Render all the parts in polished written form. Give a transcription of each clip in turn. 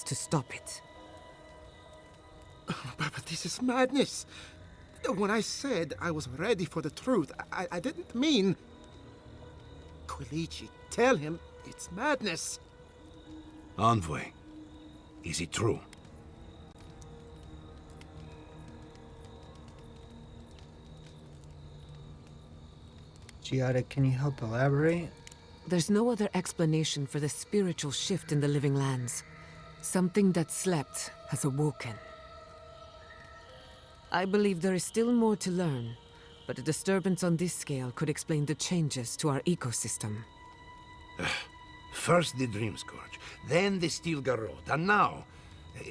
to stop it. But this is madness. When I said I was ready for the truth, I didn't mean... Quilici, tell him it's madness. Envoy, is it true? Giada, can you help elaborate? There's no other explanation for the spiritual shift in the living lands. Something that slept has awoken. I believe there is still more to learn, but a disturbance on this scale could explain the changes to our ecosystem. First the Dreamscourge, then the Steel Garrod, and now...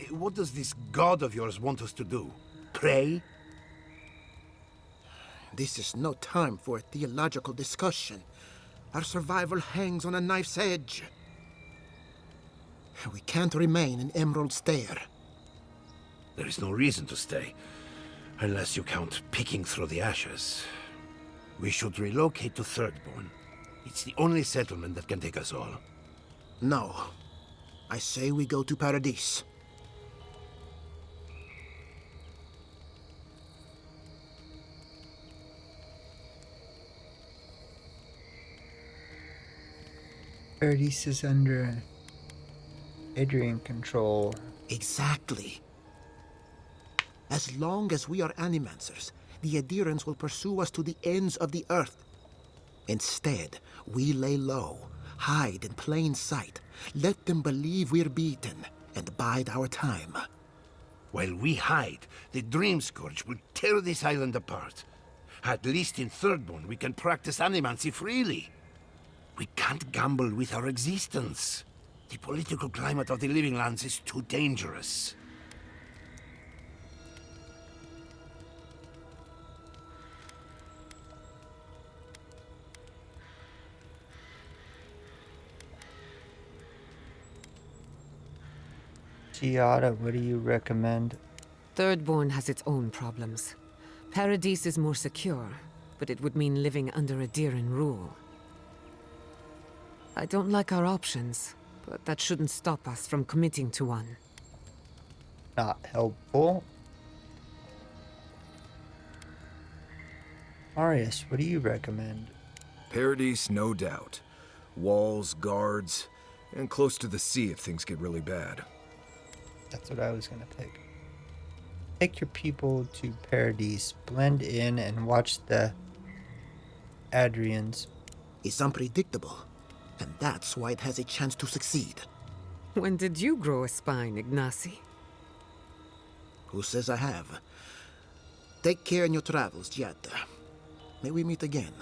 what does this god of yours want us to do? Pray? This is no time for a theological discussion. Our survival hangs on a knife's edge. We can't remain in Emerald Stair. There is no reason to stay. Unless you count picking through the ashes. We should relocate to Thirdborn. It's the only settlement that can take us all. No. I say we go to Paradise. Paradise is under Aedyr control. Exactly. As long as we are animancers, the Aedyrans will pursue us to the ends of the earth. Instead, we lay low, hide in plain sight, let them believe we're beaten, and bide our time. While we hide, the Dreamscourge will tear this island apart. At least in Thirdborn, we can practice animancy freely. We can't gamble with our existence. The political climate of the Living Lands is too dangerous. Giada, what do you recommend? Thirdborn has its own problems. Paradise is more secure, but it would mean living under Aedyran rule. I don't like our options, but that shouldn't stop us from committing to one. Not helpful. Marius, what do you recommend? Paradise, no doubt. Walls, guards, and close to the sea if things get really bad. That's what I was gonna pick. Take your people to Paradise, blend in, and watch the Aedyrians. It's unpredictable, and that's why it has a chance to succeed. When did you grow a spine, Ignacy? Who says I have? Take care in your travels, Giada. May we meet again.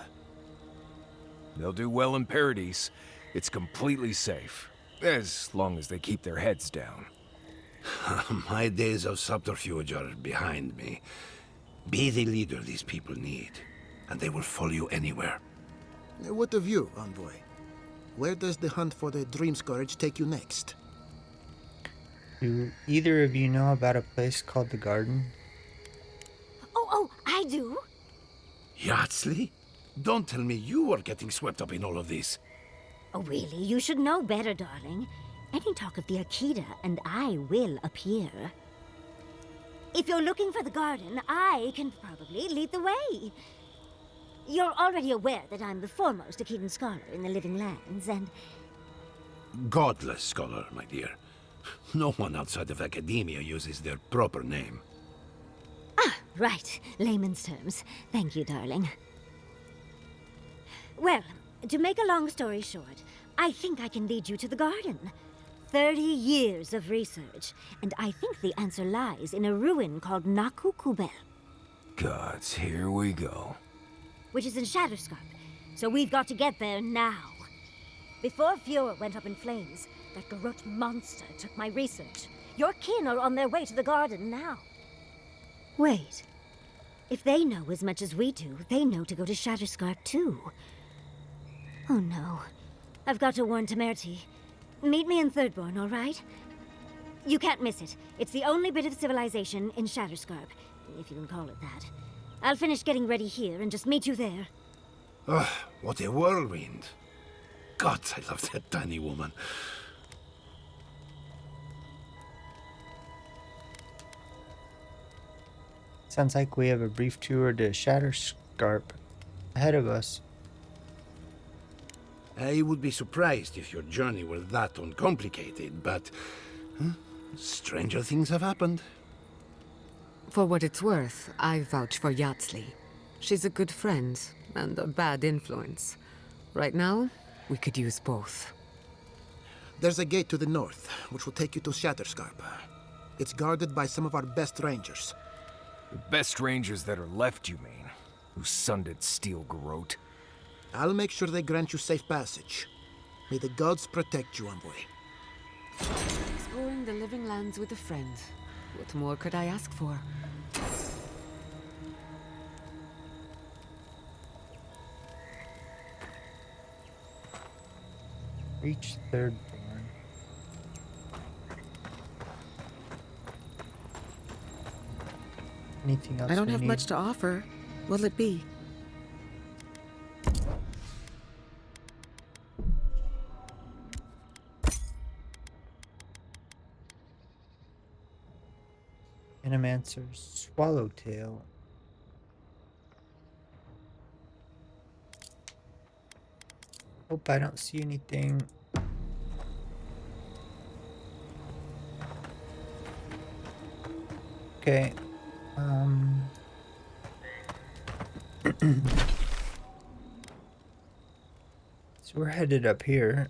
They'll do well in Paradise. It's completely safe. As long as they keep their heads down. My days of subterfuge are behind me. Be the leader these people need, and they will follow you anywhere. What of you, Envoy? Where does the hunt for the Dreamscourge take you next? Do either of you know about a place called the Garden? Oh, I do. Yardsley? Don't tell me you are getting swept up in all of this. Oh, really? You should know better, darling. Any talk of the Akita, and I will appear. If you're looking for the garden, I can probably lead the way. You're already aware that I'm the foremost Akitan scholar in the Living Lands, and... Godless scholar, my dear. No one outside of academia uses their proper name. Ah, right. Layman's terms. Thank you, darling. Well, to make a long story short, I think I can lead you to the garden. 30 years of research, and I think the answer lies in a ruin called Nakukubel. Gods, here we go. Which is in Shatterscarp, so we've got to get there now. Before Eora went up in flames, that Garrot monster took my research. Your kin are on their way to the garden now. Wait. If they know as much as we do, they know to go to Shatterscarp too. Oh no. I've got to warn Temerity. Meet me in Thirdborn, all right? You can't miss it. It's the only bit of civilization in Shatterscarp, if you can call it that. I'll finish getting ready here and just meet you there. Ugh, what a whirlwind. God, I love that tiny woman. Sounds like we have a brief tour to Shatterscarp ahead of us. I would be surprised if your journey were that uncomplicated, but stranger things have happened. For what it's worth, I vouch for Yatsley. She's a good friend and a bad influence. Right now, we could use both. There's a gate to the north, which will take you to Shatterscarp. It's guarded by some of our best rangers. The best rangers that are left, you mean? Whose son did steal Garrote? I'll make sure they grant you safe passage. May the gods protect you, envoy. Exploring the living lands with a friend. What more could I ask for? Reach Thirdborn. Anything else I don't we have need? much to offer. What'll it be? Animancer's Swallowtail. Hope I don't see anything. Okay. So we're headed up here.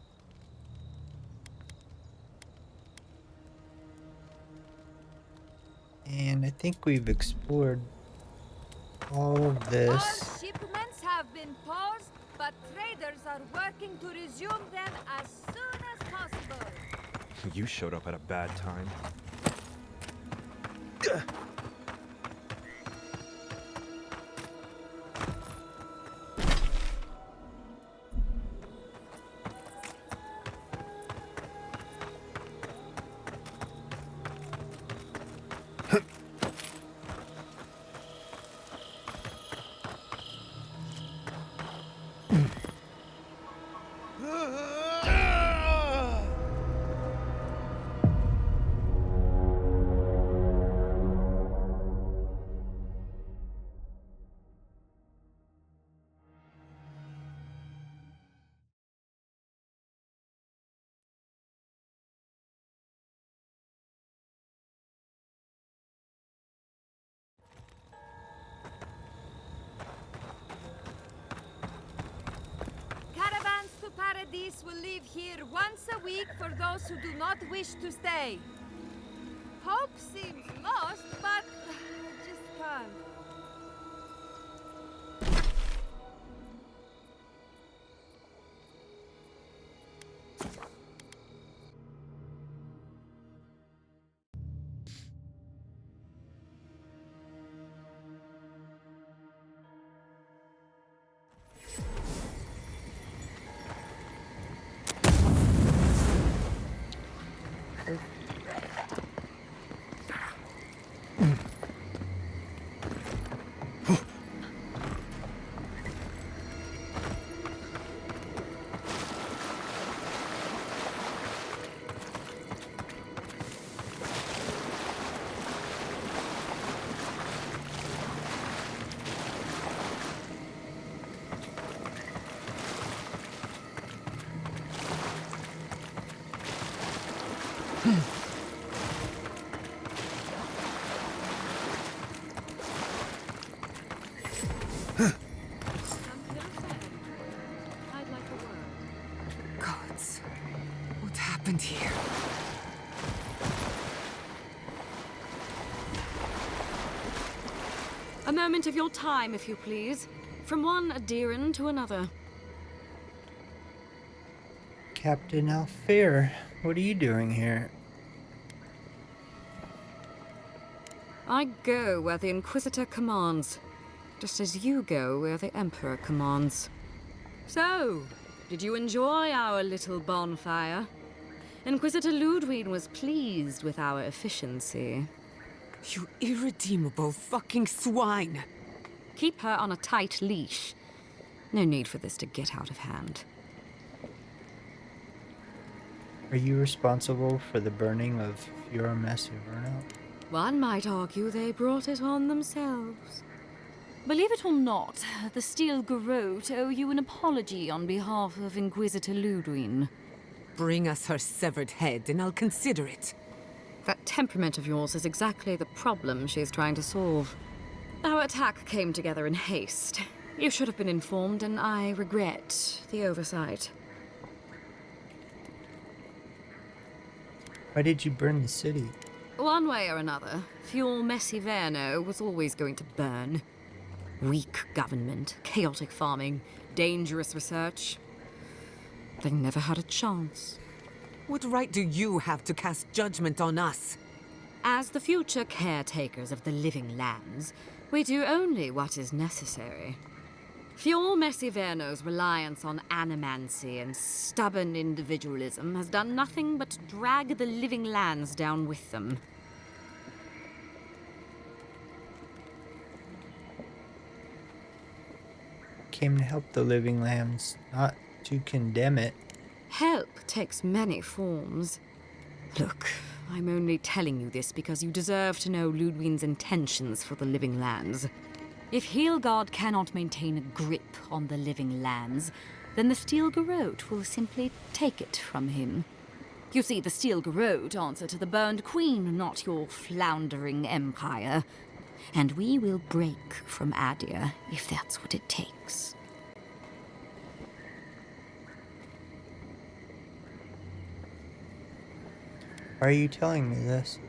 And I think we've explored all of this. All shipments have been paused, but traders are working to resume them as soon as possible. You showed up at a bad time. Caravans to Paradise will leave here once a week for those who do not wish to stay. Hope seems lost, but I just can't. Gods, what happened here? A moment of your time, if you please. From one Aedyran to another. Captain Alfair, what are you doing here? I go where the Inquisitor commands, just as you go where the Emperor commands. So, did you enjoy our little bonfire? Inquisitor Ludwig was pleased with our efficiency. You irredeemable fucking swine! Keep her on a tight leash. No need for this to get out of hand. Are you responsible for the burning of Eora Massiverno? One might argue they brought it on themselves. Believe it or not, the Steel Garrote owe you an apology on behalf of Inquisitor Ludwin. Bring us her severed head and I'll consider it. That temperament of yours is exactly the problem she's trying to solve. Our attack came together in haste. You should have been informed, and I regret the oversight. Why did you burn the city? One way or another, Fuel Messi Verno was always going to burn. Weak government, chaotic farming, dangerous research. They never had a chance. What right do you have to cast judgment on us? As the future caretakers of the living lands, we do only what is necessary. Fuel Messi Verno's reliance on animancy and stubborn individualism has done nothing but drag the living lands down with them. Came to help the living lambs, not to condemn it. Help takes many forms. Look, I'm only telling you this because you deserve to know Ludwin's intentions for the living lands. If Heelgard cannot maintain a grip on the living lands, then the Steel Garrote will simply take it from him. You see, the Steel Garrote answer to the Burned Queen, not your floundering empire. And we will break from Aedyr if that's what it takes. Why are you telling me this?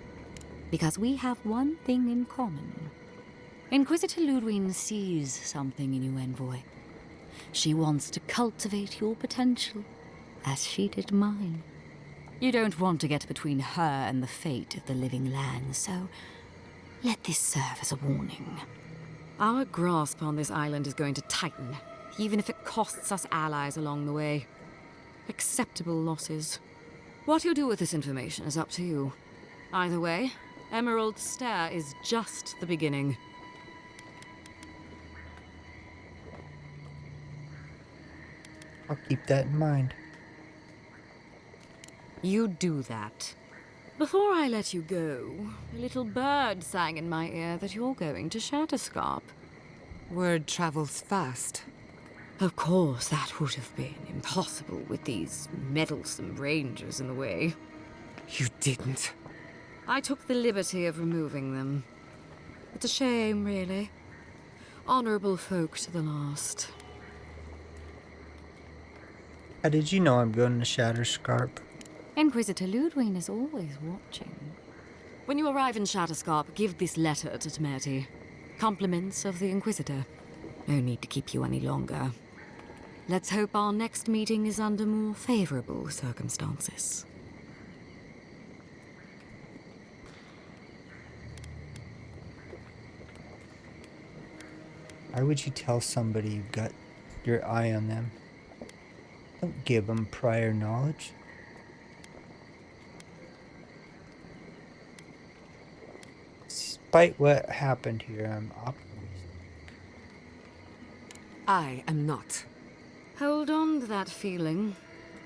Because we have one thing in common. Inquisitor Ludwin sees something in you, envoy. She wants to cultivate your potential, as she did mine. You don't want to get between her and the fate of the living lands, so let this serve as a warning. Our grasp on this island is going to tighten, even if it costs us allies along the way. Acceptable losses. What you do with this information is up to you. Either way, Emerald Stair is just the beginning. I'll keep that in mind. You do that. Before I let you go, a little bird sang in my ear that you're going to Shatterscarp. Word travels fast. Of course, that would have been impossible with these meddlesome rangers in the way. You didn't. I took the liberty of removing them. It's a shame, really. Honorable folk to the last. How did you know I'm going to Shatterscarp? Inquisitor Ludwin is always watching. When you arrive in Shatterscarp, give this letter to Temerty. Compliments of the Inquisitor. No need to keep you any longer. Let's hope our next meeting is under more favorable circumstances. Why would you tell somebody you've got your eye on them? Don't give them prior knowledge. Despite what happened here, I'm optimistic. I am not. Hold on to that feeling.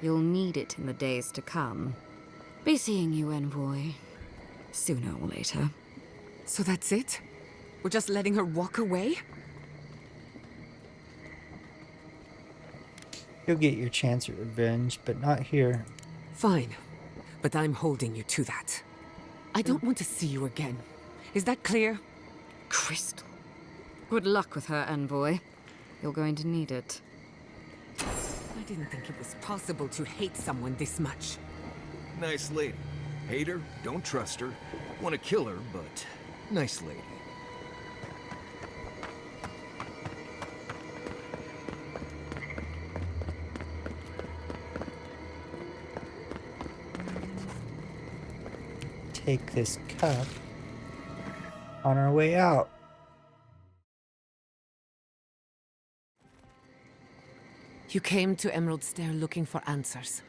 You'll need it in the days to come. Be seeing you, envoy. Sooner or later. So that's it? We're just letting her walk away? You'll get your chance at revenge, but not here. Fine. But I'm holding you to that. I don't want to see you again. Is that clear? Crystal. Good luck with her, envoy. You're going to need it. I didn't think it was possible to hate someone this much. Nice lady. Hate her, don't trust her. Want to kill her, but nice lady. Take this cup on our way out. You came to Emerald Stair looking for answers.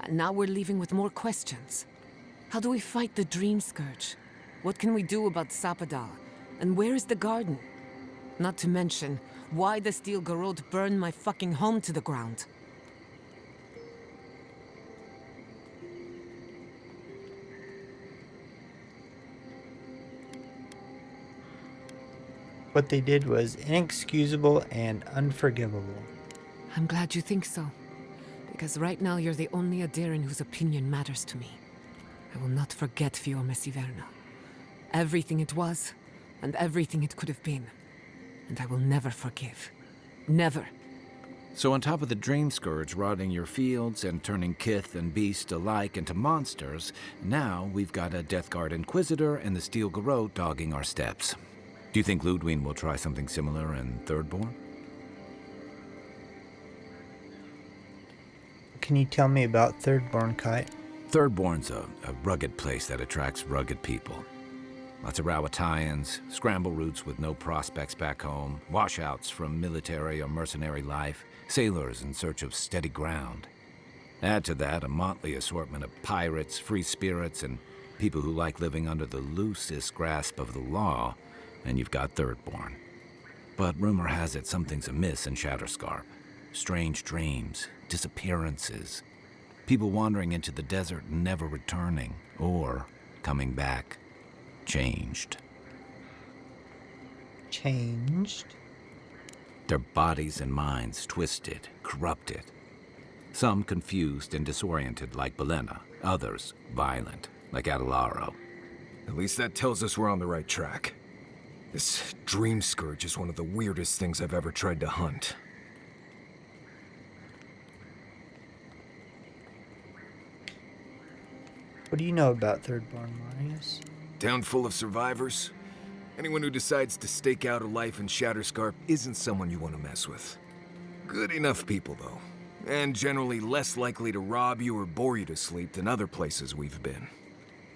And now we're leaving with more questions. How do we fight the Dreamscourge? What can we do about Sapadal? And where is the garden? Not to mention, why the Steel Garrote burned my fucking home to the ground. what they did was inexcusable and unforgivable. I'm glad you think so. Because right now you're the only Aedyran whose opinion matters to me. I will not forget Fior Messiverna. Everything it was, and everything it could have been. And I will never forgive. Never. So on top of the Dreamscourge rotting your fields and turning kith and beast alike into monsters, now we've got a Death Guard Inquisitor and the Steel Garrote dogging our steps. Do you think Ludwig will try something similar in Thirdborn? Can you tell me about Thirdborn, Kai? Thirdborn's a rugged place that attracts rugged people. Lots of Rawatayans, scramble routes with no prospects back home, washouts from military or mercenary life, sailors in search of steady ground. Add to that a motley assortment of pirates, free spirits, and people who like living under the loosest grasp of the law, and you've got Thirdborn. But rumor has it something's amiss in Shatterscarp. Strange dreams, disappearances, people wandering into the desert and never returning, or coming back. Changed. Changed? Their bodies and minds twisted, corrupted. Some confused and disoriented like Belena, others violent like Adelaro. At least that tells us we're on the right track. This Dreamscourge is one of the weirdest things I've ever tried to hunt. What do you know about Thirdborn, Marius? Town full of survivors. Anyone who decides to stake out a life in Shatterscarp isn't someone you want to mess with. Good enough people, though. And generally less likely to rob you or bore you to sleep than other places we've been.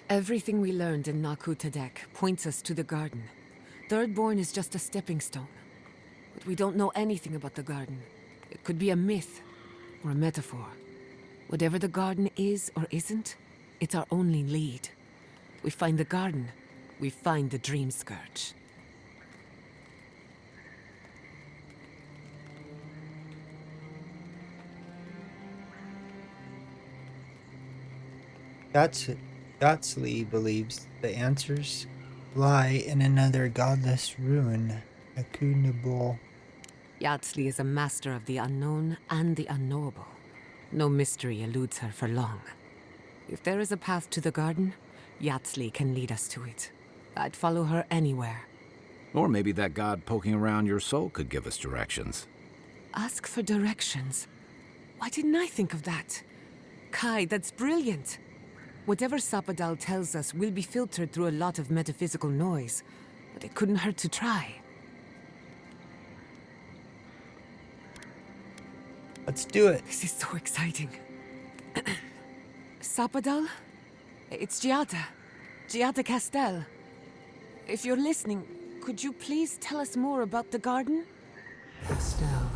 Everything we learned in Naku Tadek points us to the garden. Thirdborn is just a stepping stone. But we don't know anything about the garden. It could be a myth or a metaphor. Whatever the garden is or isn't, it's our only lead. We find the garden, we find the Dreamscourge. Yatsley believes the answers lie in another godless ruin, Akunabul. Yatsley is a master of the unknown and the unknowable. No mystery eludes her for long. If there is a path to the garden, Yatsley can lead us to it. I'd follow her anywhere. Or maybe that god poking around your soul could give us directions. Ask for directions. Why didn't I think of that? Kai, that's brilliant. Whatever Sapadal tells us will be filtered through a lot of metaphysical noise, but it couldn't hurt to try. Let's do it. This is so exciting. Sapadal? It's Giada. Giada Castel. If you're listening, could you please tell us more about the garden? Castel.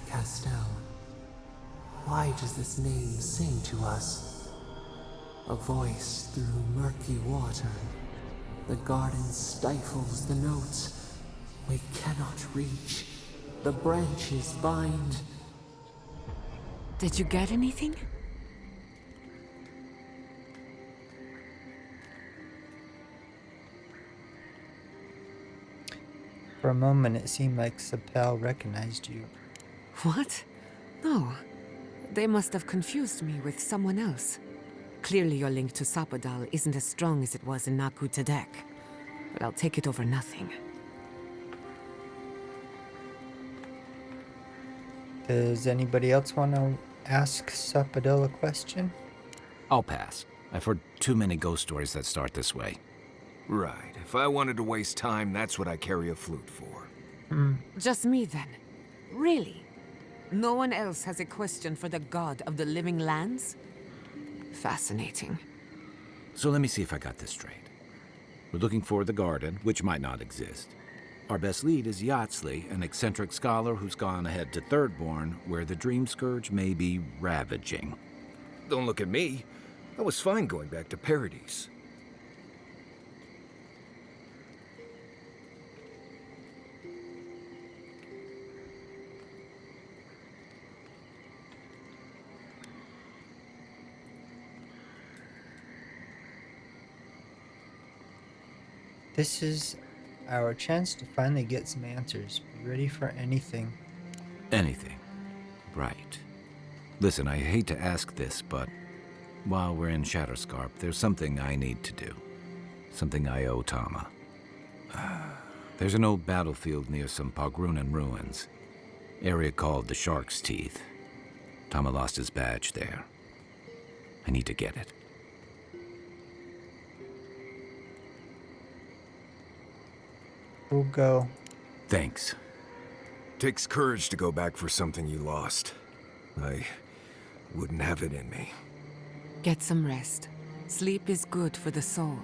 Castel. Why does this name sing to us? A voice through murky water. The garden stifles the notes. We cannot reach. The branches bind. Did you get anything? For a moment, it seemed like Sapel recognized you. What? No. They must have confused me with someone else. Clearly your link to Sapadal isn't as strong as it was in Naku Tadek. But I'll take it over nothing. Does anybody else want to ask Sapadal a question? I'll pass. I've heard too many ghost stories that start this way. Right. If I wanted to waste time, that's what I carry a flute for. Just me then. Really? No one else has a question for the god of the living lands? Fascinating. So let me see if I got this straight. We're looking for the garden, which might not exist. Our best lead is Yatsley, an eccentric scholar who's gone ahead to Thirdborn, where the Dreamscourge may be ravaging. Don't look at me. I was fine going back to Paradise. This is our chance to finally get some answers. Be ready for anything. Anything. Right. Listen, I hate to ask this, but while we're in Shatterscarp, there's something I need to do. Something I owe Tama. There's an old battlefield near some Pogrunan ruins. Area called the Shark's Teeth. Tama lost his badge there. I need to get it. We'll go. Thanks. Takes courage to go back for something you lost. I wouldn't have it in me. Get some rest. Sleep is good for the soul.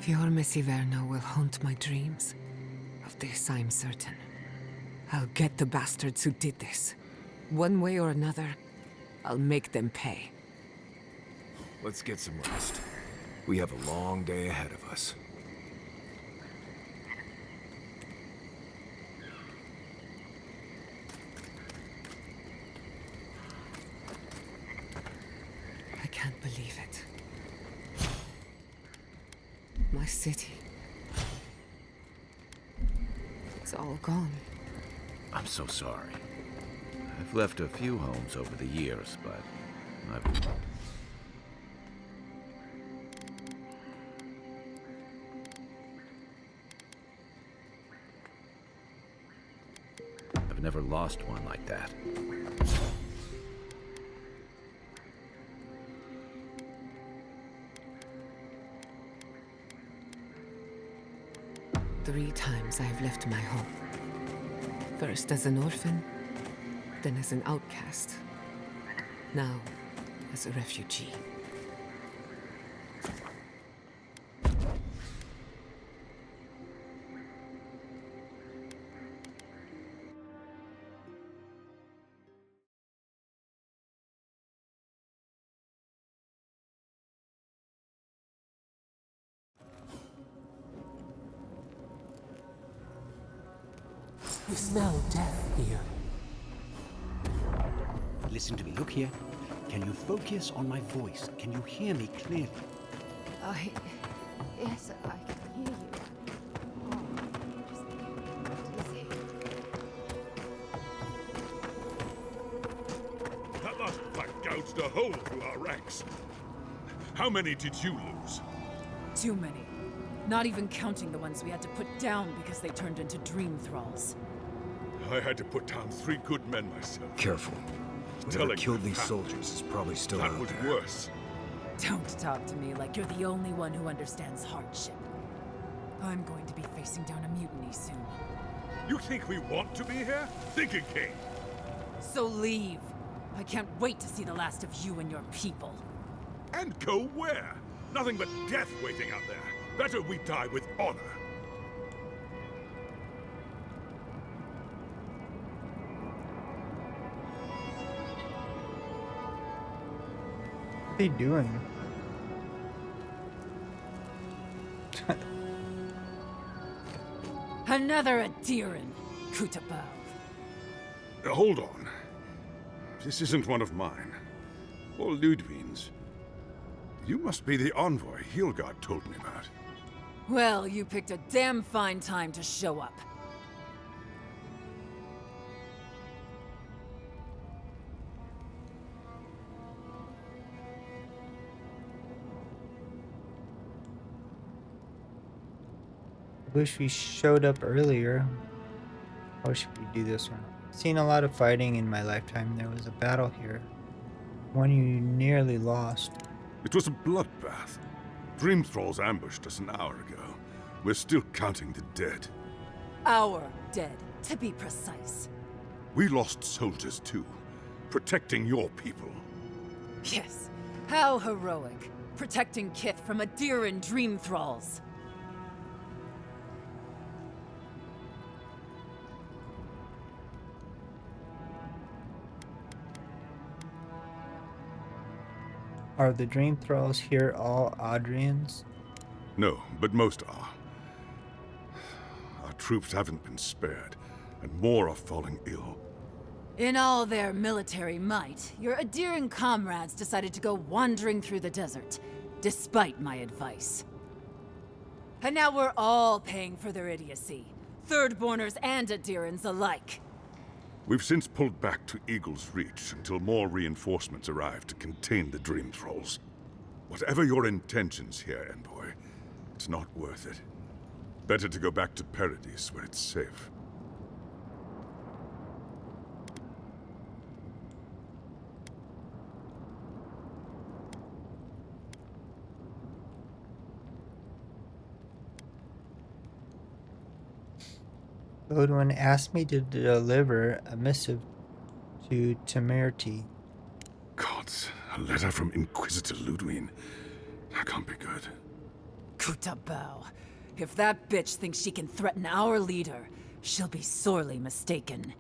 Fior Messiverno will haunt my dreams. Of this I'm certain. I'll get the bastards who did this. One way or another, I'll make them pay. Let's get some rest. We have a long day ahead of us. I can't believe it. My city. It's all gone. I'm so sorry. I've left a few homes over the years, but I've never lost one like that. Three times I've left my home. First as an orphan, then as an outcast. Now, as a refugee. You smell death here. Listen to me. Look here. Can you focus on my voice? Can you hear me clearly? Yes, I can hear you. Just easy. That last fight gouged a hole through our ranks. How many did you lose? Too many. Not even counting the ones we had to put down because they turned into dream thralls. I had to put down 3 good men myself. Careful. Whoever killed these soldiers is probably still out there. That was worse. Don't talk to me like you're the only one who understands hardship. I'm going to be facing down a mutiny soon. You think we want to be here? Think again. So leave. I can't wait to see the last of you and your people. And go where? Nothing but death waiting out there. Better we die with honor. What are they doing? Another Aedyran, Kutabao. Hold on. This isn't one of mine. Or Ludwig's. You must be the envoy Hilgard told me about. Well, you picked a damn fine time to show up. Wish we showed up earlier. How should we do this one? Seen a lot of fighting in my lifetime. There was a battle here. One you nearly lost. It was a bloodbath. Dream Thralls ambushed us an hour ago. We're still counting the dead. Our dead, to be precise. We lost soldiers too, protecting your people. Yes, how heroic. Protecting Kith from Aedyran dream thralls. Are the dream thralls here all Aedyrians? No, but most are. Our troops haven't been spared, and more are falling ill. In all their military might, your Aedyran comrades decided to go wandering through the desert, despite my advice. And now we're all paying for their idiocy. Thirdborners and Aedyrans alike. We've since pulled back to Eagle's Reach until more reinforcements arrive to contain the Dream Thralls. Whatever your intentions here, envoy, it's not worth it. Better to go back to Paradise where it's safe. Lodwin asked me to deliver a missive to Temerity. Gods, a letter from Inquisitor Ludwig. That can't be good. Kutabao. If that bitch thinks she can threaten our leader, she'll be sorely mistaken.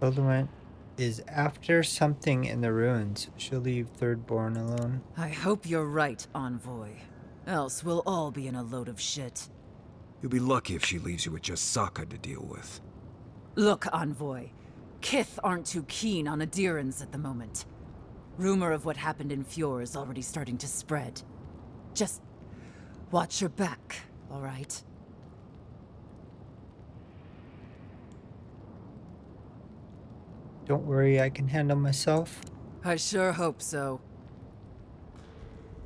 Lodwin is after something in the ruins. She'll leave Thirdborn alone. I hope you're right, Envoy. Else we'll all be in a load of shit. You'll be lucky if she leaves you with just Sokka to deal with. Look, Envoy. Kith aren't too keen on Aedyrans at the moment. Rumor of what happened in Fjord is already starting to spread. Just watch your back, all right? Don't worry, I can handle myself. I sure hope so.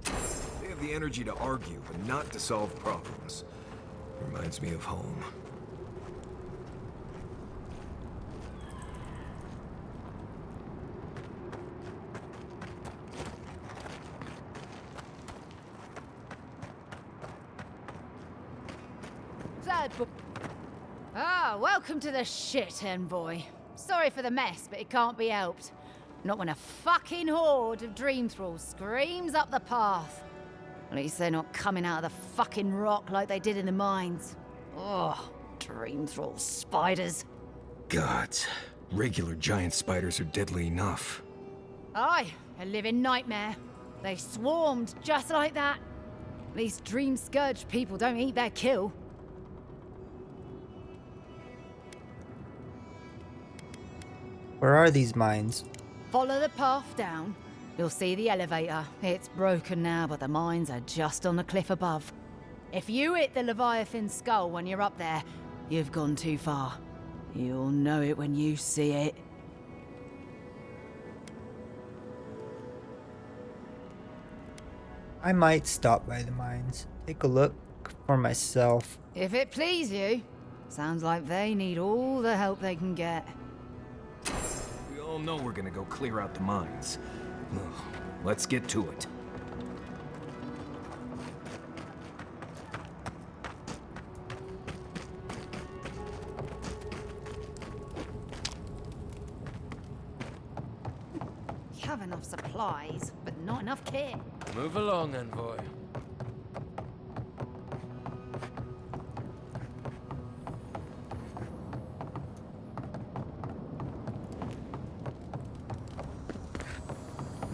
They have the energy to argue, but not to solve problems. Reminds me of home. Ah, welcome to the shit, envoy. Sorry for the mess, but it can't be helped. Not when a fucking horde of dream thralls screams up the path. At least they're not coming out of the fucking rock like they did in the mines. Oh, dream thrall spiders. Gods, regular giant spiders are deadly enough. Aye, a living nightmare. They swarmed just like that. At least Dreamscourge people don't eat their kill. Where are these mines? Follow the path down. You'll see the elevator. It's broken now, but the mines are just on the cliff above. If you hit the Leviathan skull when you're up there, you've gone too far. You'll know it when you see it. I might stop by the mines. Take a look for myself. If it please you. Sounds like they need all the help they can get. We all know we're gonna go clear out the mines. Ugh, let's get to it. You have enough supplies, but not enough kit. Move along, envoy.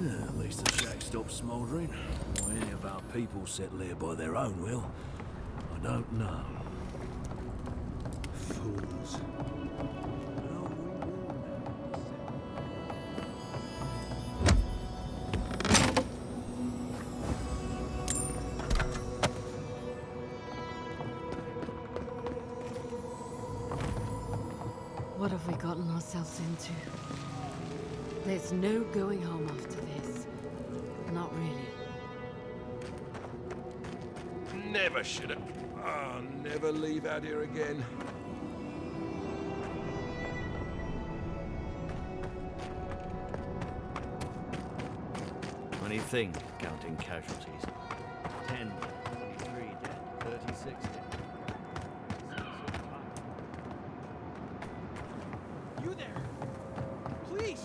At least the shack stopped smouldering. Why any of our people settle here by their own will, I don't know. Fools. What have we gotten ourselves into? There's no going home after this. Not really. Never should have. I'll never leave Aedyr again. Funny thing, counting casualties. 10, 23 dead, 36 dead. You there? Please!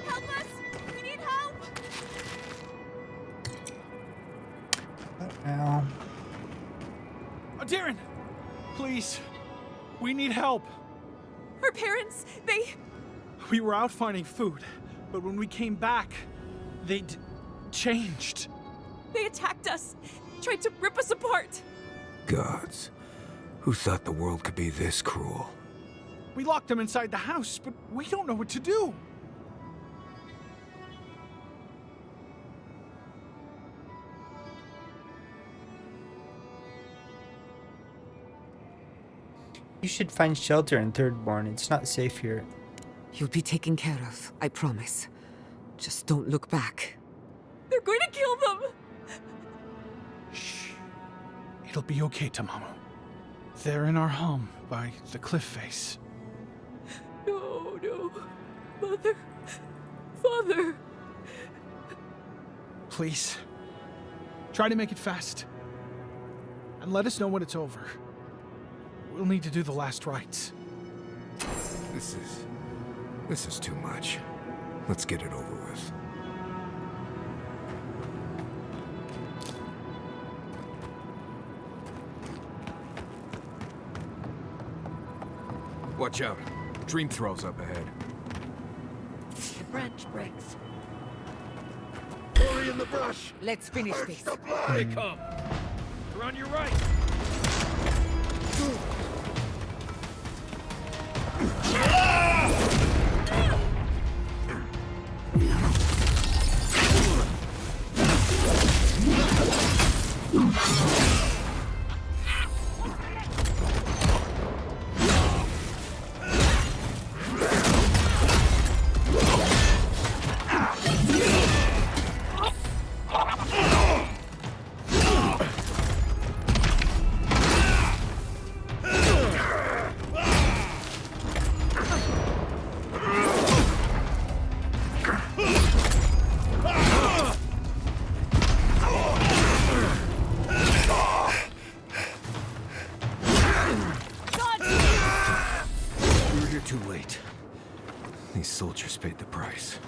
Help us! We need help! Now. Darren! Please! We need help! Her parents, We were out finding food, but when we came back, they'd changed. They attacked us, tried to rip us apart. Gods, Who thought the world could be this cruel? We locked him inside the house, but we don't know what to do. You should find shelter in Thirdborn. It's not safe here. You'll be taken care of, I promise. Just don't look back. They're going to kill them! Shh. It'll be okay, Tamamu. They're in our home by the cliff face. No, no. Mother. Father. Please. Try to make it fast. And let us know when it's over. We'll need to do the last rites. This is too much. Let's get it over with. Watch out. Dream throws up ahead. The branch breaks. Hurry in the brush! Let's finish this. Here they come. They're on your right. Too late. These soldiers paid the price.